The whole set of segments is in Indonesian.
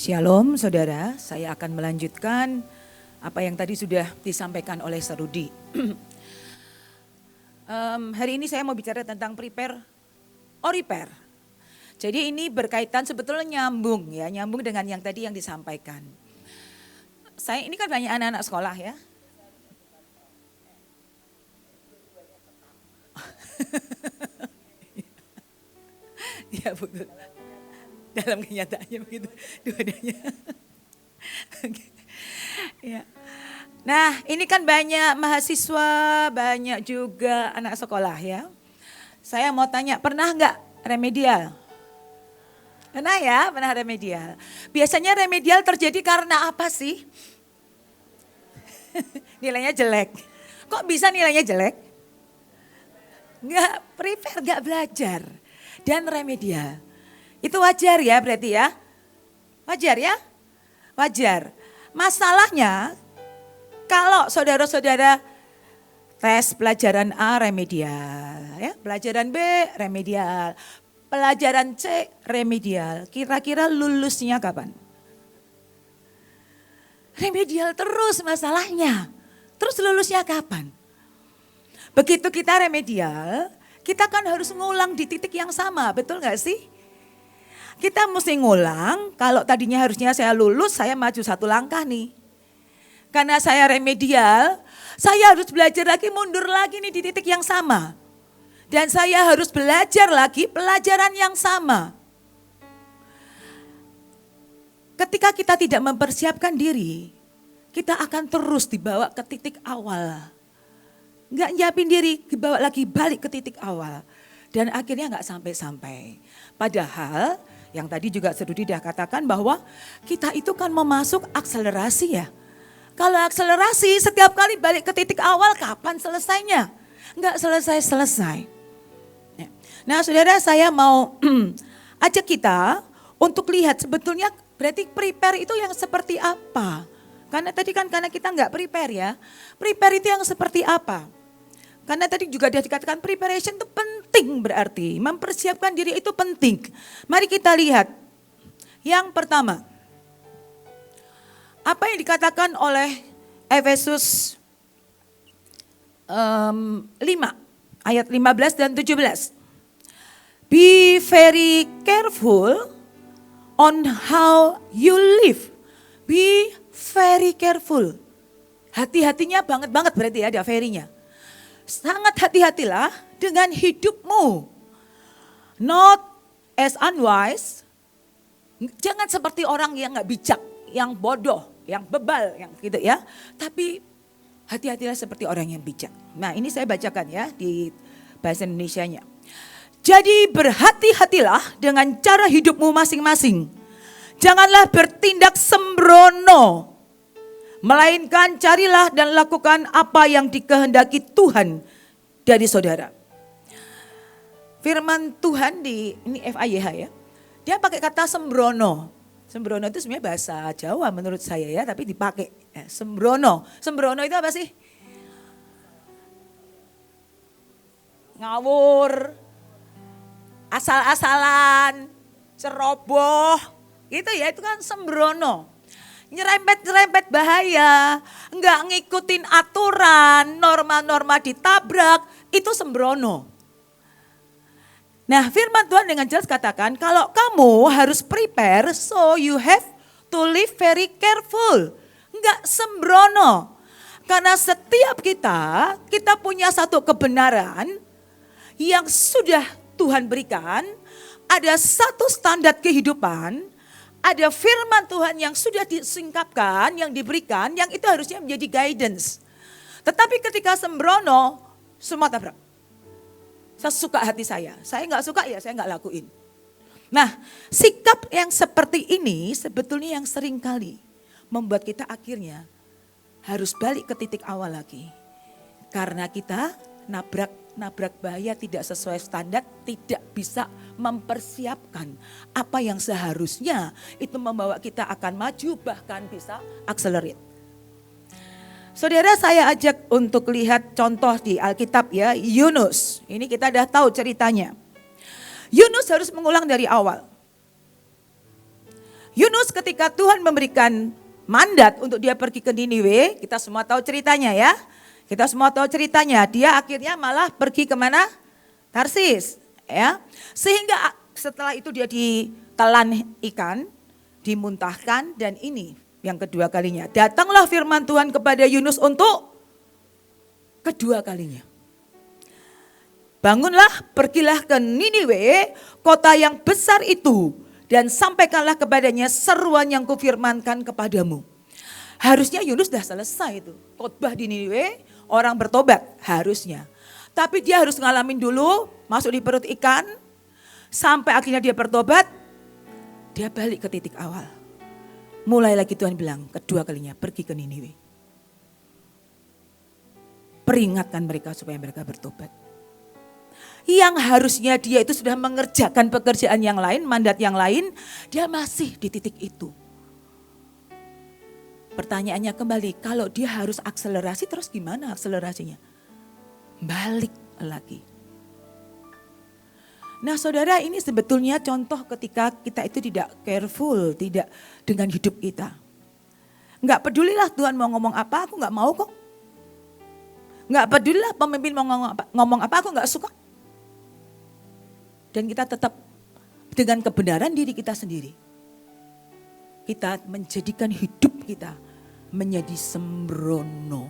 Shalom saudara, saya akan melanjutkan apa yang tadi sudah disampaikan oleh Sarudi. Hari ini saya mau bicara tentang prepare or repair. Jadi ini berkaitan sebetulnya nyambung dengan yang tadi yang disampaikan. Saya ini kan banyak anak-anak sekolah ya. Ya betul. Dalam kenyataannya begitu dua-duanya. Ya. Nah ini kan banyak mahasiswa, banyak juga anak sekolah ya. Saya mau tanya, pernah nggak remedial? Pernah ya, pernah remedial. Biasanya remedial terjadi karena apa sih? Nilainya jelek. Kok bisa nilainya jelek? Nggak prepare, nggak belajar. Dan remedial. Itu wajar ya berarti ya? Wajar ya? Wajar. Masalahnya kalau saudara-saudara tes pelajaran A remedial, ya, pelajaran B remedial, pelajaran C remedial, kira-kira lulusnya kapan? Remedial terus masalahnya. Terus lulusnya kapan? Begitu kita remedial, kita kan harus ngulang di titik yang sama, betul gak sih? Kita mesti ngulang, kalau tadinya harusnya saya lulus, saya maju satu langkah nih. Karena saya remedial, saya harus belajar lagi, mundur lagi nih di titik yang sama. Dan saya harus belajar lagi pelajaran yang sama. Ketika kita tidak mempersiapkan diri, kita akan terus dibawa ke titik awal. Nggak nyiapin diri, dibawa lagi balik ke titik awal. Dan akhirnya nggak sampai-sampai. Padahal yang tadi juga Sarudi sudah katakan bahwa kita itu kan memasuk akselerasi ya. Kalau akselerasi setiap kali balik ke titik awal kapan selesainya? Enggak selesai-selesai. Nah saudara, saya mau ajak kita untuk lihat sebetulnya berarti prepare itu yang seperti apa. Karena tadi kan karena kita enggak prepare ya. Prepare itu yang seperti apa? Karena tadi juga sudah dikatakan preparation itu penting berarti. Mempersiapkan diri itu penting. Mari kita lihat. Yang pertama. Apa yang dikatakan oleh Efesus 5 ayat 15 dan 17. Be very careful on how you live. Be very careful. Hati-hatinya banget berarti ya ada very-nya. Sangat hati-hatilah dengan hidupmu. Not as unwise. Jangan seperti orang yang gak bijak, yang bodoh, yang bebal, yang gitu ya. Tapi hati-hatilah seperti orang yang bijak. Nah ini saya bacakan ya di bahasa Indonesianya. Jadi berhati-hatilah dengan cara hidupmu masing-masing. Janganlah bertindak sembrono. Melainkan carilah dan lakukan apa yang dikehendaki Tuhan dari saudara. Firman Tuhan di ini FAYH ya. Dia pakai kata sembrono. Sembrono itu sebenarnya bahasa Jawa menurut saya ya, tapi dipakai ya, sembrono. Sembrono itu apa sih? Ngawur, asal-asalan, ceroboh, gitu ya, itu kan sembrono. Nyerempet-nyerempet bahaya, enggak ngikutin aturan, norma-norma ditabrak, itu sembrono. Nah firman Tuhan dengan jelas katakan kalau kamu harus prepare so you have to live very careful. Enggak sembrono. Karena setiap kita punya satu kebenaran yang sudah Tuhan berikan, ada satu standar kehidupan, ada firman Tuhan yang sudah disingkapkan, yang diberikan, yang itu harusnya menjadi guidance. Tetapi ketika sembrono, semua tabrak. Sesuka hati saya nggak suka ya saya nggak lakuin. Nah sikap yang seperti ini sebetulnya yang sering kali membuat kita akhirnya harus balik ke titik awal lagi. Karena kita nabrak bahaya tidak sesuai standar, tidak bisa mempersiapkan apa yang seharusnya itu membawa kita akan maju bahkan bisa accelerate. Saudara saya ajak untuk lihat contoh di Alkitab ya, Yunus. Ini kita udah tahu ceritanya. Yunus harus mengulang dari awal. Yunus ketika Tuhan memberikan mandat untuk dia pergi ke Niniwe, kita semua tahu ceritanya ya. Kita semua tahu ceritanya, dia akhirnya malah pergi kemana? Tarsis. Ya. Sehingga setelah itu dia ditelan ikan, dimuntahkan, dan ini yang kedua kalinya. Datanglah firman Tuhan kepada Yunus untuk kedua kalinya. Bangunlah, pergilah ke Niniwe, kota yang besar itu, dan sampaikanlah kepadanya seruan yang kufirmankan kepadamu. Harusnya Yunus sudah selesai itu. Khotbah di Niniwe, orang bertobat harusnya. Tapi dia harus ngalamin dulu, masuk di perut ikan, sampai akhirnya dia bertobat, dia balik ke titik awal. Mulai lagi Tuhan bilang, kedua kalinya pergi ke Niniwe. Peringatkan mereka supaya mereka bertobat. Yang harusnya dia itu sudah mengerjakan pekerjaan yang lain, mandat yang lain, dia masih di titik itu. Pertanyaannya kembali, kalau dia harus akselerasi terus gimana akselerasinya? Balik lagi. Nah saudara, ini sebetulnya contoh ketika kita itu tidak careful, tidak dengan hidup kita. Enggak pedulilah Tuhan mau ngomong apa, aku enggak mau kok. Enggak pedulilah pemimpin mau ngomong apa, aku enggak suka. Dan kita tetap dengan kebenaran diri kita sendiri. Kita menjadikan hidup kita menjadi sembrono.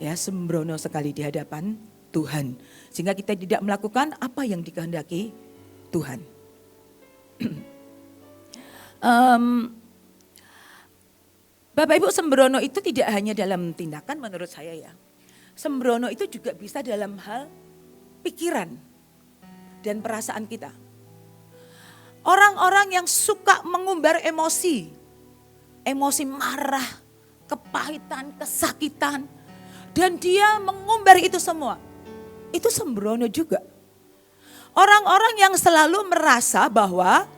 Ya, sembrono sekali di hadapan Tuhan. Sehingga kita tidak melakukan apa yang dikehendaki Tuhan. Bapak Ibu, sembrono itu tidak hanya dalam tindakan menurut saya ya. Sembrono itu juga bisa dalam hal pikiran dan perasaan kita. Orang-orang yang suka mengumbar emosi, emosi marah, kepahitan, kesakitan, dan dia mengumbar itu semua, itu sembrono juga. Orang-orang yang selalu merasa bahwa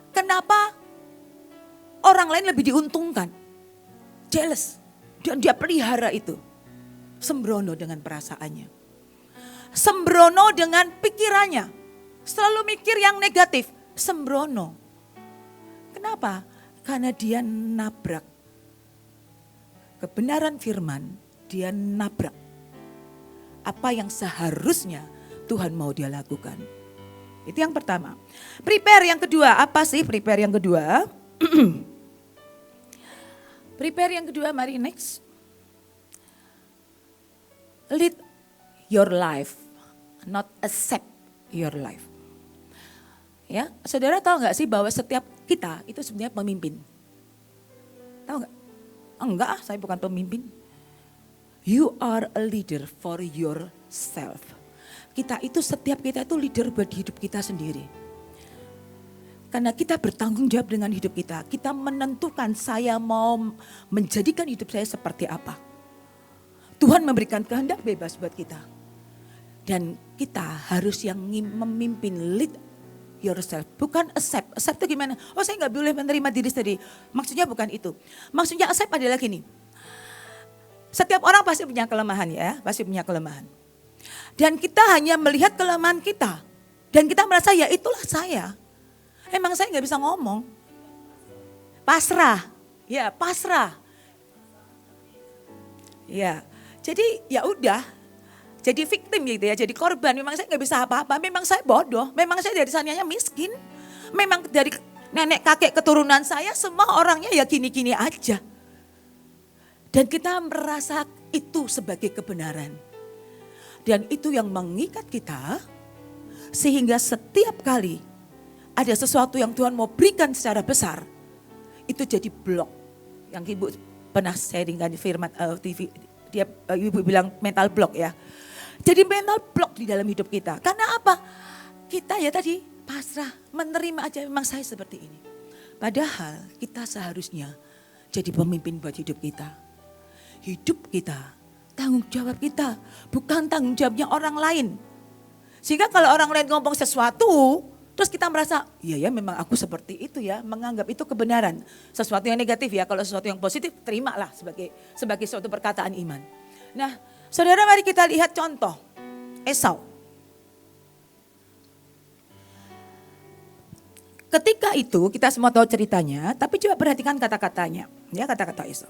kenapa orang lain lebih diuntungkan, jealous, dan dia pelihara itu, sembrono dengan perasaannya. Sembrono dengan pikirannya, selalu mikir yang negatif, sembrono. Kenapa? Karena dia nabrak kebenaran firman, dia nabrak apa yang seharusnya Tuhan mau dia lakukan. Itu yang pertama. Prepare yang kedua, apa sih prepare yang kedua? Prepare yang kedua, mari next. Lead your life, not accept your life. Ya, saudara tahu nggak sih bahwa setiap kita itu sebenarnya pemimpin? Tahu nggak? Enggak, saya bukan pemimpin. You are a leader for yourself. Setiap kita itu leader buat hidup kita sendiri. Karena kita bertanggung jawab dengan hidup kita. Kita menentukan saya mau menjadikan hidup saya seperti apa. Tuhan memberikan kehendak bebas buat kita. Dan kita harus yang memimpin, lead yourself. Bukan accept. Accept itu gimana? Oh saya gak boleh menerima diri sendiri. Maksudnya bukan itu. Maksudnya accept adalah gini. Setiap orang pasti punya kelemahan ya. Pasti punya kelemahan. Dan kita hanya melihat kelemahan kita. Dan kita merasa ya itulah saya. Emang saya gak bisa ngomong. Pasrah. Ya pasrah. Ya. Jadi ya udah. Jadi victim gitu ya, jadi korban. Memang saya gak bisa apa-apa, memang saya bodoh. Memang saya dari sananya miskin. Memang dari nenek kakek keturunan saya semua orangnya ya gini-gini aja. Dan kita merasa itu sebagai kebenaran. Dan itu yang mengikat kita sehingga setiap kali ada sesuatu yang Tuhan mau berikan secara besar, itu jadi blok. Yang Ibu pernah sharingkan di firman TV, Ibu bilang mental block ya. Jadi mental block di dalam hidup kita. Karena apa? Kita ya tadi pasrah, menerima aja memang saya seperti ini. Padahal kita seharusnya jadi pemimpin buat hidup kita. Hidup kita, tanggung jawab kita, bukan tanggung jawabnya orang lain. Sehingga kalau orang lain ngomong sesuatu, terus kita merasa, iya ya memang aku seperti itu ya, menganggap itu kebenaran. Sesuatu yang negatif ya, kalau sesuatu yang positif terimalah sebagai suatu perkataan iman. Nah, saudara mari kita lihat contoh Esau. Ketika itu kita semua tahu ceritanya, tapi coba perhatikan kata-katanya. Ya, kata-kata Esau.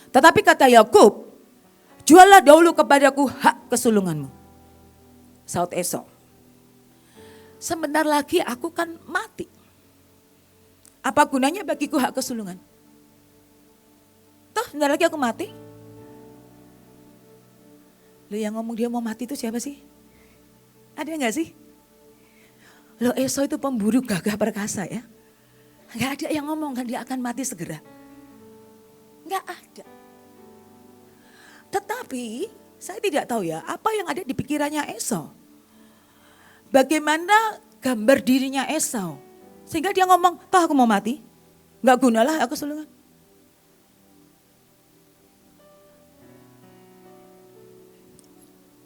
Tetapi kata Yakub, juallah dahulu kepadaku hak kesulunganmu. Saud Esau. Sebentar lagi aku kan mati. Apa gunanya bagiku hak kesulungan? Toh sebentar lagi aku mati. Loh, yang ngomong dia mau mati itu siapa sih? Ada gak sih? Loh, Esau itu pemburu gagah perkasa ya. Gak ada yang ngomong kan dia akan mati segera. Gak ada. Tetapi saya tidak tahu ya apa yang ada di pikirannya Esau. Bagaimana gambar dirinya Esau. Sehingga dia ngomong, toh aku mau mati. Gak gunalah aku sulungan.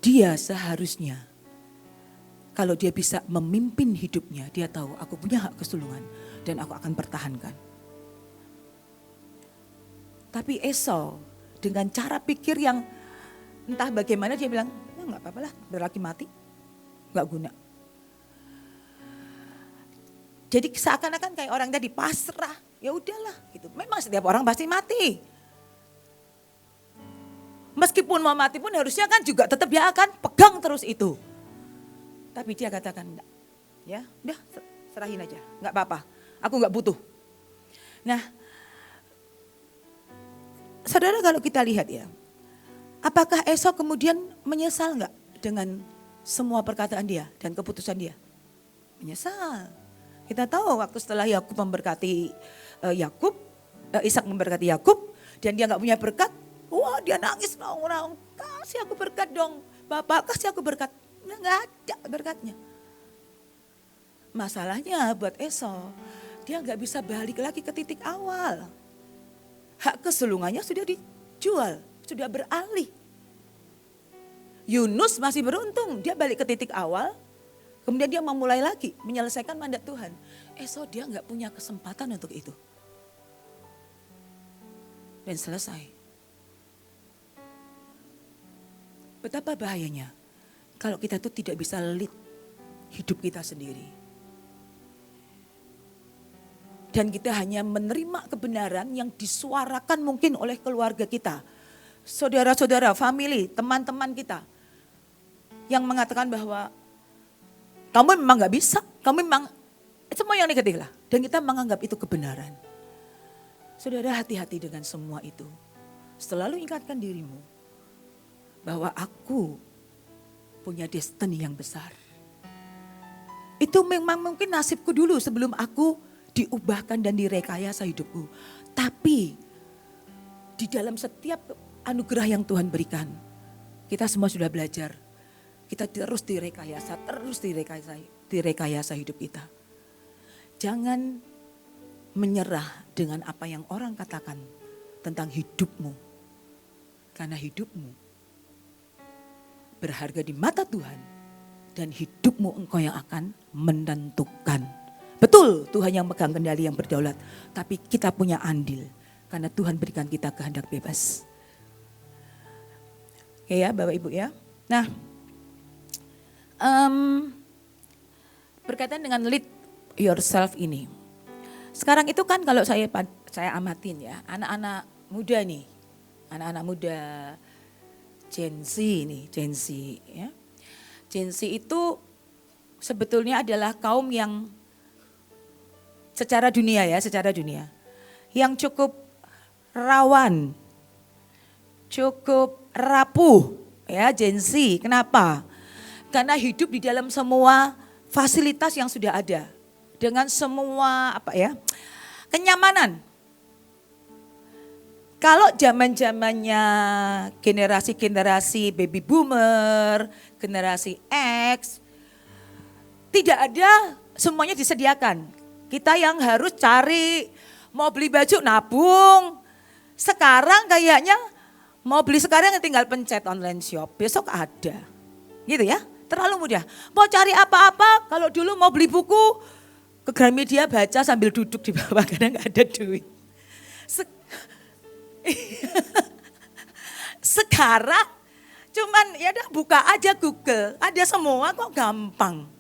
Dia seharusnya kalau dia bisa memimpin hidupnya, dia tahu aku punya hak kesulungan dan aku akan pertahankan. Tapi Esau dengan cara pikir yang entah bagaimana dia bilang, ya gak apa-apa lah, berlaki mati, gak guna. Jadi seakan-akan kayak orang tadi pasrah, ya udahlah gitu. Memang setiap orang pasti mati. Meskipun mau mati pun harusnya kan juga tetap dia akan pegang terus itu. Tapi dia katakan enggak. Ya, udah serahin aja, enggak apa-apa. Aku enggak butuh. Nah, saudara kalau kita lihat ya, apakah Esau kemudian menyesal enggak dengan semua perkataan dia dan keputusan dia? Menyesal. Kita tahu waktu setelah Yakub memberkati Ishak memberkati Yakub dan dia enggak punya berkat, wah dia nangis, orang kasih aku berkat dong, Bapak kasih aku berkat. Nggak ada berkatnya. Masalahnya buat Esau, dia nggak bisa balik lagi ke titik awal. Hak kesulungannya sudah dijual, sudah beralih. Yunus masih beruntung, dia balik ke titik awal, kemudian dia memulai lagi menyelesaikan mandat Tuhan. Esau dia nggak punya kesempatan untuk itu. Dan selesai. Betapa bahayanya kalau kita tuh tidak bisa lead hidup kita sendiri. Dan kita hanya menerima kebenaran yang disuarakan mungkin oleh keluarga kita. Saudara-saudara, family, teman-teman kita. Yang mengatakan bahwa kamu memang gak bisa, kamu memang semua yang negatif lah. Dan kita menganggap itu kebenaran. Saudara, hati-hati dengan semua itu. Selalu ingatkan dirimu bahwa aku punya destiny yang besar. Itu memang mungkin nasibku dulu sebelum aku diubahkan dan direkayasa hidupku. Tapi di dalam setiap anugerah yang Tuhan berikan, kita semua sudah belajar. Kita terus direkayasa hidup kita. Jangan menyerah dengan apa yang orang katakan tentang hidupmu. Karena hidupmu berharga di mata Tuhan dan hidupmu engkau yang akan menentukan. Betul Tuhan yang megang kendali yang berdaulat, tapi kita punya andil karena Tuhan berikan kita kehendak bebas. Oke ya Bapak Ibu ya. Nah berkaitan dengan lead yourself ini. Sekarang itu kan kalau saya amatin ya anak-anak muda nih, anak-anak muda Gen Z nih, Gen Z ya. Gen Z itu sebetulnya adalah kaum yang secara dunia yang cukup rawan, cukup rapuh ya Gen Z. Kenapa? Karena hidup di dalam semua fasilitas yang sudah ada dengan semua kenyamanan. Kalau zaman-zamannya generasi baby boomer, generasi X, tidak ada semuanya disediakan. Kita yang harus cari, mau beli baju nabung. Sekarang kayaknya mau beli sekarang tinggal pencet online shop, besok ada. Gitu ya, terlalu mudah. Mau cari apa-apa, kalau dulu mau beli buku, ke Gramedia baca sambil duduk di bawah karena gak ada duit. Sekarang cuman ya udah buka aja Google, ada semua kok gampang.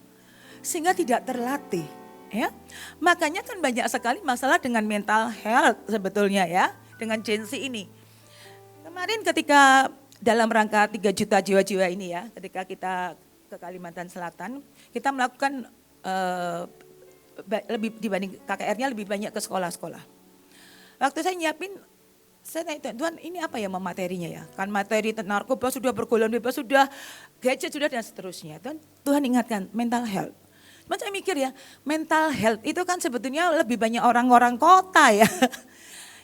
Sehingga tidak terlatih Ya, makanya kan banyak sekali masalah dengan mental health sebetulnya ya, dengan Gen Z ini. Kemarin ketika dalam rangka 3 juta jiwa-jiwa ini ya, ketika kita ke Kalimantan Selatan, kita melakukan lebih dibanding KKR-nya lebih banyak ke sekolah-sekolah. Waktu saya nyiapin, saya tanya, Tuhan ini apa ya materinya ya? Kan materi tentang narkoba sudah, bergolongan bebas sudah, gadget sudah dan seterusnya. Tuhan ingatkan mental health. Cuma saya mikir ya, mental health itu kan sebetulnya lebih banyak orang-orang kota ya.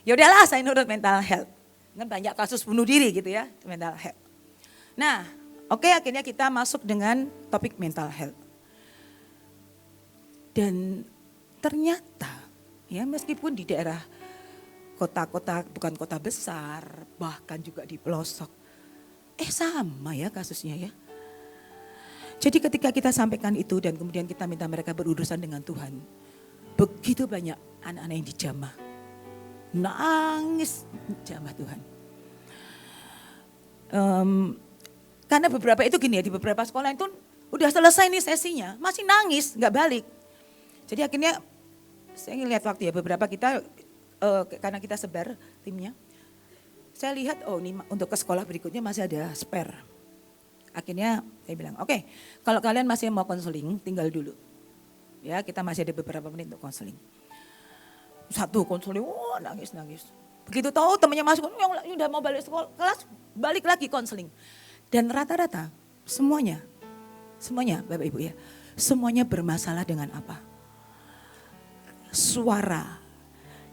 Ya udahlah saya nurut mental health. Kan banyak kasus bunuh diri gitu ya, mental health. Nah, oke, akhirnya kita masuk dengan topik mental health. Dan ternyata ya meskipun di daerah kota-kota, bukan kota besar, bahkan juga di pelosok, sama ya kasusnya ya. Jadi ketika kita sampaikan itu dan kemudian kita minta mereka berurusan dengan Tuhan, begitu banyak anak-anak yang dijamah. Nangis jamah Tuhan. Karena beberapa itu gini ya, di beberapa sekolah itu udah selesai nih sesinya, masih nangis, gak balik. Jadi akhirnya saya ngeliat waktu ya, beberapa kita, karena kita sebar timnya, saya lihat ini untuk ke sekolah berikutnya masih ada spare. Akhirnya saya bilang, oke, kalau kalian masih mau konseling, tinggal dulu. Ya, kita masih ada beberapa menit untuk konseling. Satu konseling, nangis. Begitu tahu temannya masuk, yang udah mau balik sekolah, kelas, balik lagi konseling. Dan rata-rata semuanya Bapak Ibu ya, semuanya bermasalah dengan apa? Suara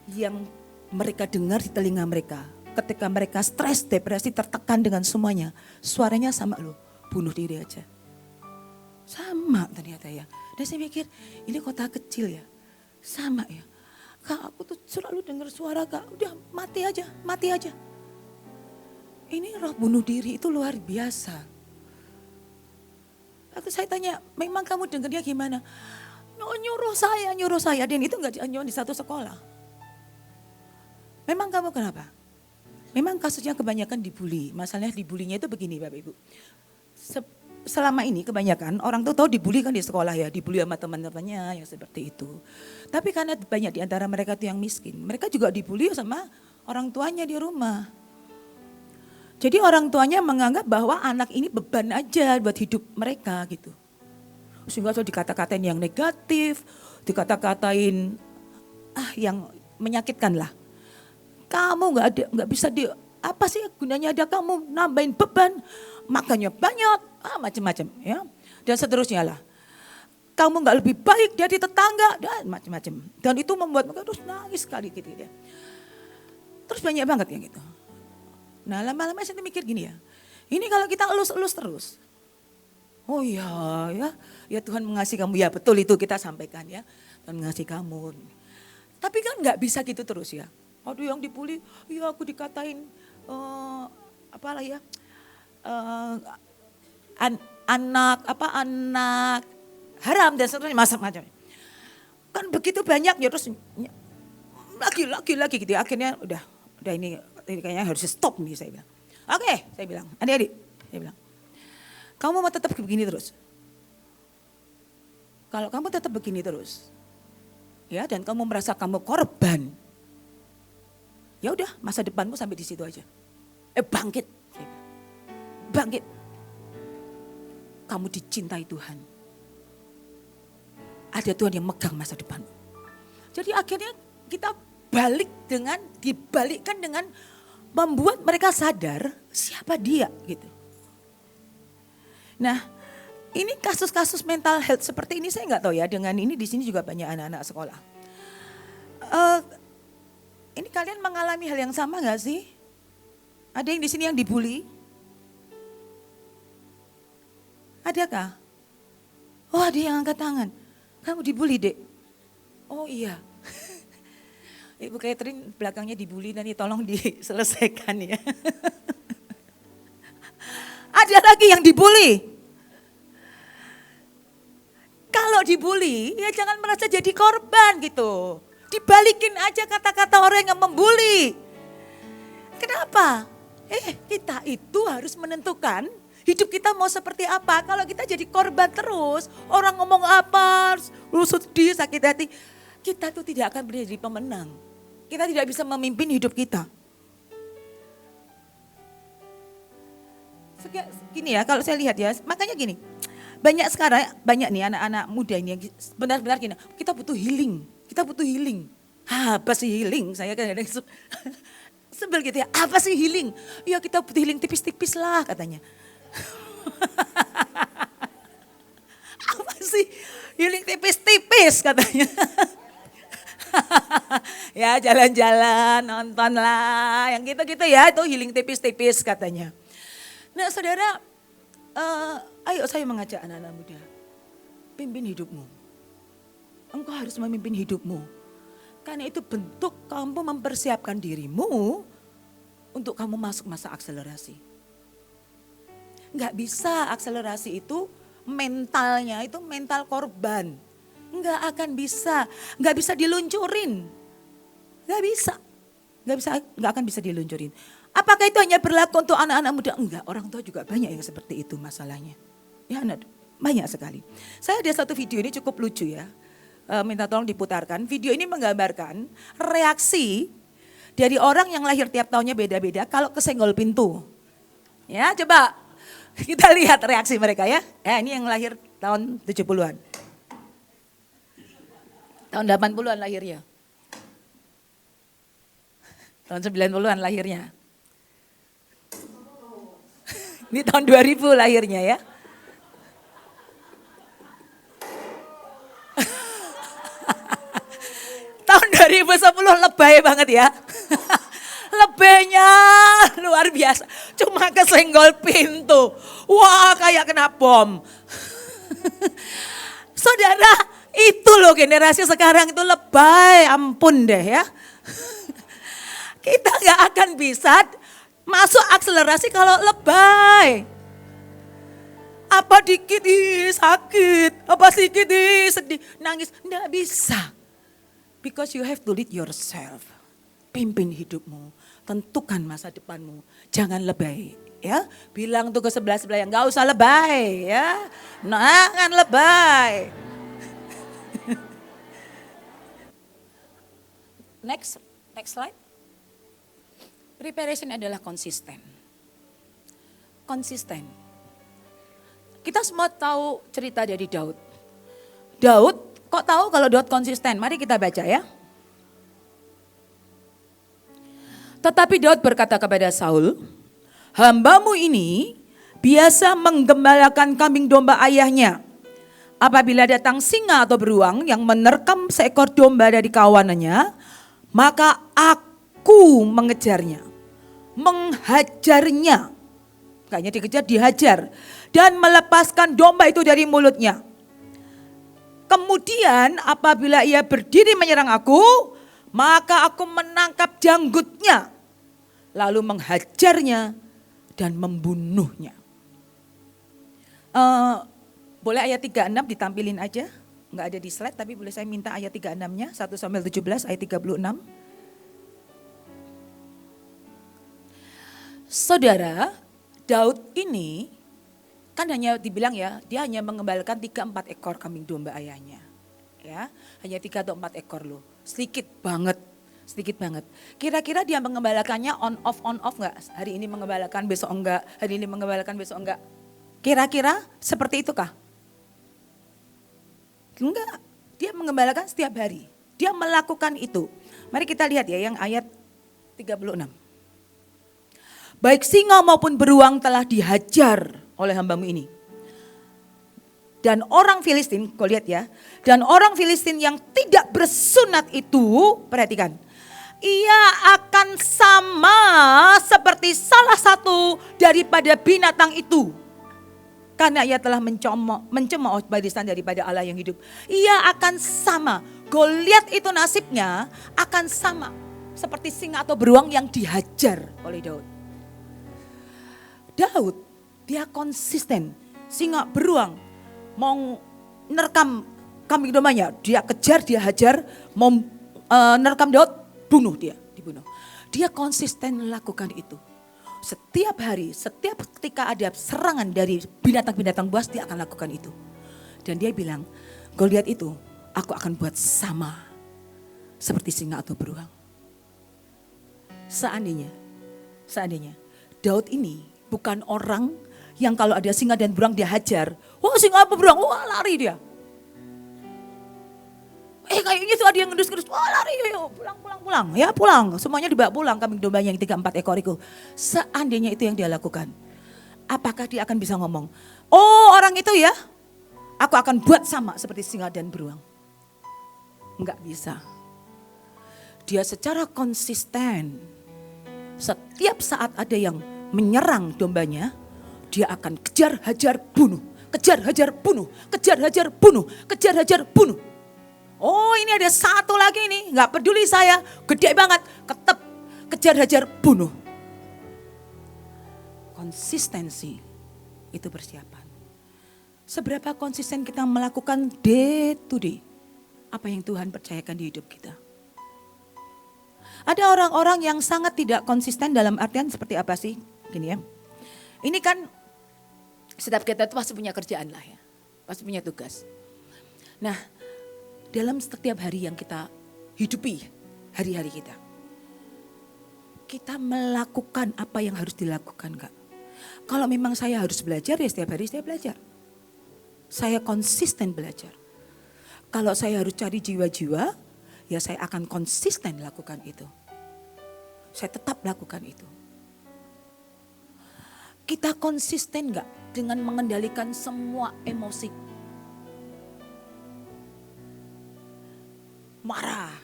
yang mereka dengar di telinga mereka. Ketika mereka stres, depresi, tertekan dengan semuanya. Suaranya sama loh. Bunuh diri aja. Sama ternyata ya. Dan saya mikir ini kota kecil ya. Sama ya. Kak aku tuh selalu dengar suara Kak. Udah mati aja. Ini roh bunuh diri itu luar biasa. Lalu saya tanya memang kamu dengarnya gimana? Nyuruh saya. Dan itu gak di satu sekolah. Memang kamu kenapa? Memang kasusnya kebanyakan dibully. Masalahnya dibulinya itu begini Bapak Ibu. Selama ini kebanyakan orang tuh tahu dibully kan di sekolah ya, dibully sama teman-temannya yang seperti itu. Tapi karena banyak di antara mereka tuh yang miskin, mereka juga dibully sama orang tuanya di rumah. Jadi orang tuanya menganggap bahwa anak ini beban aja buat hidup mereka gitu. Sehingga so dikata-katain yang negatif, dikata-katain yang menyakitkan lah. Kamu nggak bisa apa sih gunanya ada kamu nambahin beban, makannya banyak, macam-macam ya. Dan seterusnya lah. Kamu nggak lebih baik dari tetangga dan macam-macam. Dan itu membuat mereka terus nangis sekali gitu ya. Terus banyak banget yang gitu. Nah lama-lama saya mikir gini ya. Ini kalau kita elus-elus terus. Oh ya Tuhan mengasihi kamu. Ya betul itu kita sampaikan ya. Tuhan mengasihi kamu. Tapi kan nggak bisa gitu terus ya. Aduh yang dibully, ya aku dikatain apalah ya. Anak haram dan seterusnya macam-macam. Kan begitu banyak ya terus lagi gitu ya. Akhirnya udah ini kayaknya harus stop nih saya bilang. Oke, saya bilang, adik-adik, saya bilang. Kamu mau tetap begini terus? Kalau kamu tetap begini terus, ya dan kamu merasa kamu korban, ya udah masa depanmu sampai di situ aja. Bangkit, bangkit. Kamu dicintai Tuhan. Ada Tuhan yang megang masa depan. Jadi akhirnya kita dibalikkan dengan membuat mereka sadar siapa dia gitu. Nah, ini kasus-kasus mental health seperti ini saya nggak tahu ya. Dengan ini di sini juga banyak anak-anak sekolah. Ini kalian mengalami hal yang sama nggak sih? Ada yang di sini yang dibully? Adakah? Oh, ada yang angkat tangan. Kamu dibully, Dek? Oh iya. Ibu Catherine belakangnya dibully, nanti tolong diselesaikan ya. Ada lagi yang dibully. Kalau dibully, ya jangan merasa jadi korban gitu. Dibalikin aja kata-kata orang yang membuli. Kenapa? Kita itu harus menentukan Hidup kita mau seperti apa? Kalau kita jadi korban terus, orang ngomong apa, lu sedih, sakit hati, kita tuh tidak akan menjadi pemenang. Kita tidak bisa memimpin hidup kita. Gini ya, kalau saya lihat ya, makanya gini, banyak nih anak-anak muda ini yang benar-benar gini, kita butuh healing. Apa sih healing? Saya kadang-kadang sebel gitu ya, apa sih healing? Ya kita butuh healing tipis-tipis lah katanya. Apa sih healing tipis-tipis katanya. Ya jalan-jalan, nonton lah, yang gitu-gitu ya, itu healing tipis-tipis katanya. Nah saudara, ayo saya mengajak anak-anak muda, pimpin hidupmu. Engkau harus memimpin hidupmu. Karena itu bentuk kamu mempersiapkan dirimu untuk kamu masuk masa akselerasi. Enggak bisa akselerasi itu mentalnya, itu mental korban. Enggak bisa diluncurin. Enggak akan bisa diluncurin. Apakah itu hanya berlaku untuk anak-anak muda? Enggak, orang tua juga banyak yang seperti itu masalahnya. Ya, banyak sekali. Saya ada satu video ini cukup lucu ya. Minta tolong diputarkan. Video ini menggambarkan reaksi dari orang yang lahir tiap tahunnya beda-beda kalau kesenggol pintu. Ya, coba kita lihat reaksi mereka ya. Ini yang lahir tahun 70-an. Tahun 80-an lahirnya. Tahun 90-an lahirnya. Ini tahun 2000 lahirnya ya. Tahun 2010 lebay banget ya. Lebaynya luar biasa. Cuma kesenggol pintu. Wah kayak kena bom. Saudara, itu loh generasi sekarang itu lebay. Ampun deh ya. Kita gak akan bisa masuk akselerasi kalau lebay. Apa dikit sakit, apa sedikit sedih, nangis. Nggak bisa. Because you have to lead yourself. Pimpin hidupmu, tentukan masa depanmu. Jangan lebay ya. Bilang tuh ke sebelah-sebelah yang gak usah lebay ya. Jangan lebay. Next slide. Preparation adalah konsisten. Kita semua tahu cerita dari Daud. Kok tahu kalau Daud konsisten? Mari kita baca ya. Tetapi Daud berkata kepada Saul, hambamu ini biasa menggembalakan kambing domba ayahnya. Apabila datang singa atau beruang yang menerkam seekor domba dari kawanannya, maka aku mengejarnya, menghajarnya. Kayaknya dikejar, dihajar. Dan melepaskan domba itu dari mulutnya. Kemudian apabila ia berdiri menyerang aku, maka aku menangkap janggutnya. Lalu menghajarnya dan membunuhnya. Boleh ayat 36 ditampilin aja. Enggak ada di slide tapi boleh saya minta ayat 36-nya. 1 Samuel 17 ayat 36. Saudara, Daud ini kan hanya dibilang ya, dia hanya mengembalakan 3-4 ekor kambing domba ayahnya. Ya, hanya 3 atau 4 ekor loh. Sedikit banget. Kira-kira dia mengembalakannya on off enggak? Hari ini mengembalakan, besok enggak. Hari ini mengembalakan, besok enggak. Kira-kira seperti itu kah? Enggak, dia mengembalakan setiap hari. Dia melakukan itu. Mari kita lihat ya yang ayat 36. Baik singa maupun beruang telah dihajar oleh hambamu ini. Dan orang Filistin, kau lihat ya. Dan orang Filistin yang tidak bersunat itu, perhatikan. Ia akan sama seperti salah satu daripada binatang itu. Karena ia telah mencemooh barisan daripada Allah yang hidup. Ia akan sama. Goliat itu nasibnya akan sama. Seperti singa atau beruang yang dihajar oleh Daud. Dia konsisten. Singa beruang mau nerkam kambing dombanya. Dia kejar, dia hajar. Mau nerkam Daud, dibunuh. Dia konsisten melakukan itu. Setiap hari, setiap ketika ada serangan dari binatang-binatang buas, dia akan lakukan itu. Dan dia bilang, Goliat itu aku akan buat sama seperti singa atau beruang. Seandainya Daud ini bukan orang yang kalau ada singa dan beruang dia hajar. Wah, singa apa beruang, wah lari dia. Kayaknya tuh ada yang ngedus-ngedus, wah lari, yuk pulang. Ya pulang, semuanya dibawa pulang kambing dombanya yang 3-4 ekor itu. Seandainya itu yang dia lakukan, apakah dia akan bisa ngomong, oh orang itu ya, aku akan buat sama seperti singa dan beruang. Enggak bisa. Dia secara konsisten, setiap saat ada yang menyerang dombanya, dia akan kejar, hajar, bunuh. Kejar, hajar, bunuh. Kejar, hajar, bunuh. Kejar, hajar, bunuh. Oh ini ada satu lagi nih, gak peduli saya, gede banget, ketep, kejar, hajar, bunuh. Konsistensi itu persiapan. Seberapa konsisten kita melakukan day to day, apa yang Tuhan percayakan di hidup kita. Ada orang-orang yang sangat tidak konsisten dalam artian seperti apa sih? Gini ya, ini kan setiap kita itu pasti punya kerjaan lah ya, pasti punya tugas. Nah, dalam setiap hari yang kita hidupi, hari-hari kita melakukan apa yang harus dilakukan Kak. Kalau memang saya harus belajar ya setiap hari saya belajar. Saya konsisten belajar. Kalau saya harus cari jiwa-jiwa, ya saya akan konsisten lakukan itu. Saya tetap lakukan itu. Kita konsisten gak dengan mengendalikan semua emosi? Marah,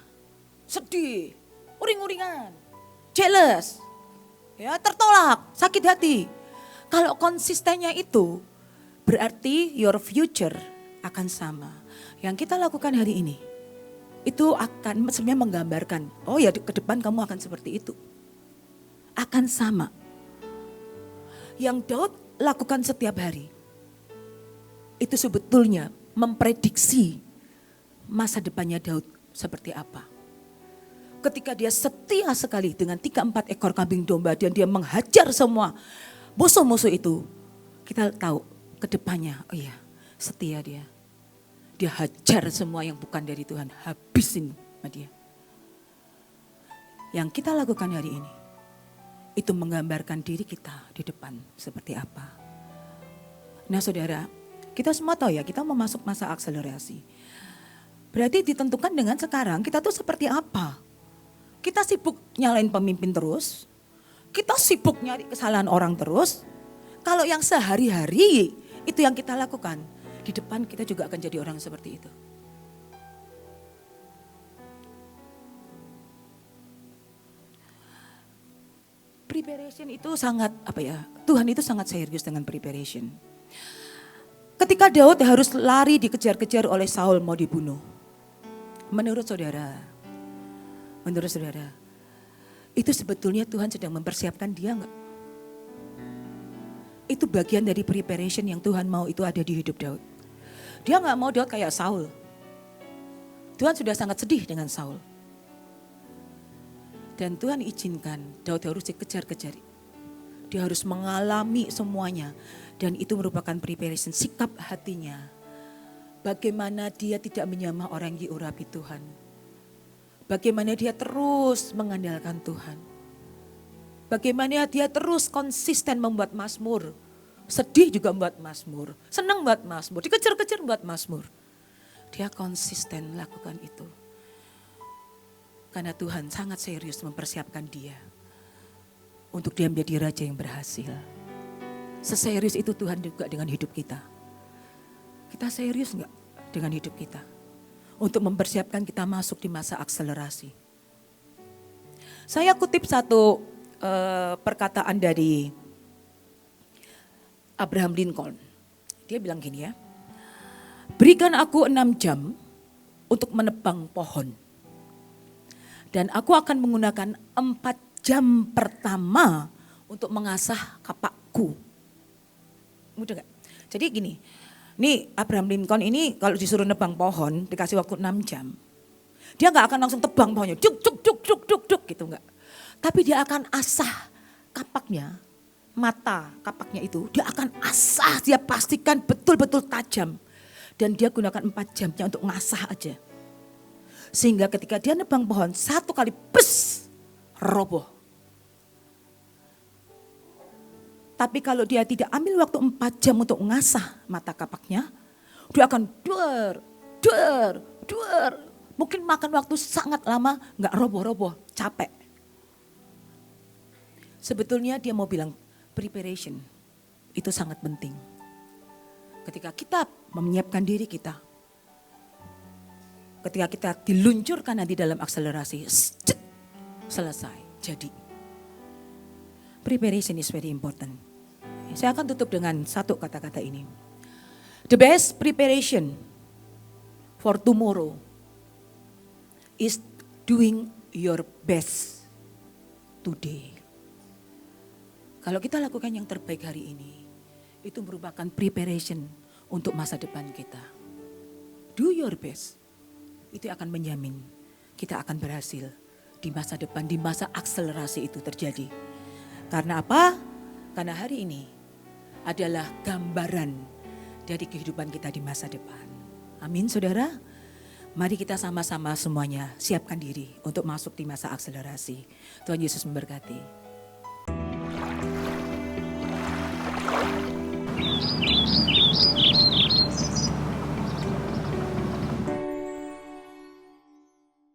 sedih, uring-uringan, jealous, ya tertolak, sakit hati. Kalau konsistennya itu berarti your future akan sama. Yang kita lakukan hari ini itu akan sebenarnya menggambarkan, oh ya ke depan kamu akan seperti itu. Akan sama. Yang Daud lakukan setiap hari itu sebetulnya memprediksi masa depannya Daud seperti apa. Ketika dia setia sekali dengan 3-4 ekor kambing domba dan dia menghajar semua musuh-musuh itu, kita tahu ke depannya, oh iya setia dia. Dia hajar semua yang bukan dari Tuhan, habisin sama dia. Yang kita lakukan hari ini, itu menggambarkan diri kita di depan seperti apa. Nah saudara, kita semua tahu ya kita mau masuk masa akselerasi. Berarti ditentukan dengan sekarang kita tuh seperti apa. Kita sibuk nyalain pemimpin terus, kita sibuk nyari kesalahan orang terus. Kalau yang sehari-hari itu yang kita lakukan, di depan kita juga akan jadi orang seperti itu. Preparation itu sangat Tuhan itu sangat serius dengan preparation. Ketika Daud harus lari dikejar-kejar oleh Saul mau dibunuh. Menurut saudara, itu sebetulnya Tuhan sedang mempersiapkan dia enggak? Itu bagian dari preparation yang Tuhan mau itu ada di hidup Daud. Dia enggak mau Daud kayak Saul. Tuhan sudah sangat sedih dengan Saul. Dan Tuhan izinkan Daud harus dikejar-kejar. Dia harus mengalami semuanya. Dan itu merupakan preparation, sikap hatinya. Bagaimana dia tidak menyamah orang yang diurapi Tuhan. Bagaimana dia terus mengandalkan Tuhan. Bagaimana dia terus konsisten membuat mazmur. Sedih juga membuat mazmur. Senang membuat mazmur. Dikejar-kejar membuat mazmur. Dia konsisten lakukan itu. Karena Tuhan sangat serius mempersiapkan dia. Untuk dia menjadi raja yang berhasil. Seserius itu Tuhan juga dengan hidup kita. Kita serius enggak dengan hidup kita? Untuk mempersiapkan kita masuk di masa akselerasi. Saya kutip satu perkataan dari Abraham Lincoln. Dia bilang gini ya. Berikan aku 6 jam untuk menebang pohon. Dan aku akan menggunakan 4 jam pertama untuk mengasah kapakku. Mudah gak? Jadi gini. Nih Abraham Lincoln ini kalau disuruh nebang pohon dikasih waktu 6 jam. Dia gak akan langsung tebang pohonnya, duk gitu enggak. Tapi dia akan asah kapaknya mata kapaknya itu, dia akan asah, dia pastikan betul-betul tajam. Dan dia gunakan 4 jamnya untuk ngasah aja. Sehingga ketika dia nebang pohon, 1 kali bes, roboh. Tapi kalau dia tidak ambil waktu 4 jam untuk ngasah mata kapaknya, dia akan duer. Mungkin makan waktu sangat lama, gak roboh-roboh, capek. Sebetulnya dia mau bilang preparation, itu sangat penting. Ketika kita menyiapkan diri kita, ketika kita diluncurkan nanti dalam akselerasi, selesai, jadi. Preparation is very important. Saya akan tutup dengan satu kata-kata ini. The best preparation for tomorrow is doing your best today. Kalau kita lakukan yang terbaik hari ini, itu merupakan preparation untuk masa depan kita. Do your best. Itu akan menjamin kita akan berhasil di masa depan, di masa akselerasi itu terjadi. Karena apa? Karena hari ini adalah gambaran dari kehidupan kita di masa depan. Amin saudara. Mari kita sama-sama semuanya siapkan diri untuk masuk di masa akselerasi. Tuhan Yesus memberkati.